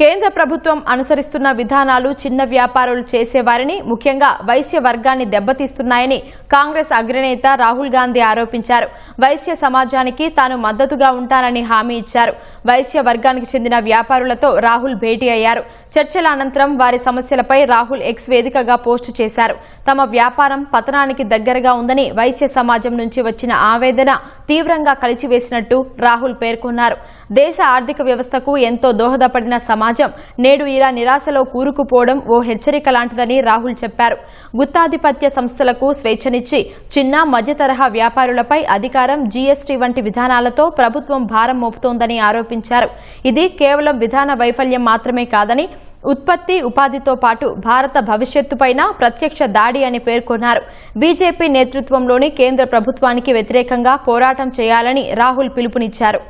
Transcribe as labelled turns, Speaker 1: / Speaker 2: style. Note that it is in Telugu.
Speaker 1: కేంద్ర ప్రభుత్వం అనుసరిస్తున్న విధానాలు చిన్న వ్యాపారులు చేసేవారిని ముఖ్యంగా వైశ్య వర్గాన్ని దెబ్బతీస్తున్నాయని కాంగ్రెస్ అగ్రనేత రాహుల్ గాంధీ ఆరోపించారు. వైశ్య సమాజానికి తాను మద్దతుగా ఉంటానని హామీ ఇచ్చారు. వైశ్య వర్గానికి చెందిన వ్యాపారులతో రాహుల్ భేటీ అయ్యారు. చర్చల అనంతరం వారి సమస్యలపై రాహుల్ ఎక్స్ వేదికగా పోస్టు చేశారు. తమ వ్యాపారం పతనానికి దగ్గరగా ఉందని, వైశ్య సమాజం నుంచి వచ్చిన ఆవేదన తీవ్రంగా కలిచివేసినట్టు రాహుల్ పేర్కొన్నారు. దేశ ఆర్థిక వ్యవస్థకు ఎంతో దోహదపడిన సమాజం నేడు ఇలా నిరాశలో కూరుకుపోవడం ఓ హెచ్చరిక లాంటిదని రాహుల్ చెప్పారు. గుత్తాధిపత్య సంస్థలకు స్వేచ్ఛనిచ్చి చిన్న మధ్యతరహా వ్యాపారులపై అధికారం, జీఎస్టీ వంటి విధానాలతో ప్రభుత్వం భారం మోపుతోందని ఆరోపించారు. ఇది కేవలం విధాన వైఫల్యం మాత్రమే కాదని, ఉత్పత్తి, ఉపాధితో పాటు భారత భవిష్యత్తుపైన ప్రత్యక్ష దాడి అని పేర్కొన్నారు. బీజేపీ నేతృత్వంలోని కేంద్ర ప్రభుత్వానికి వ్యతిరేకంగా పోరాటం చేయాలని రాహుల్ పిలుపునిచ్చారు.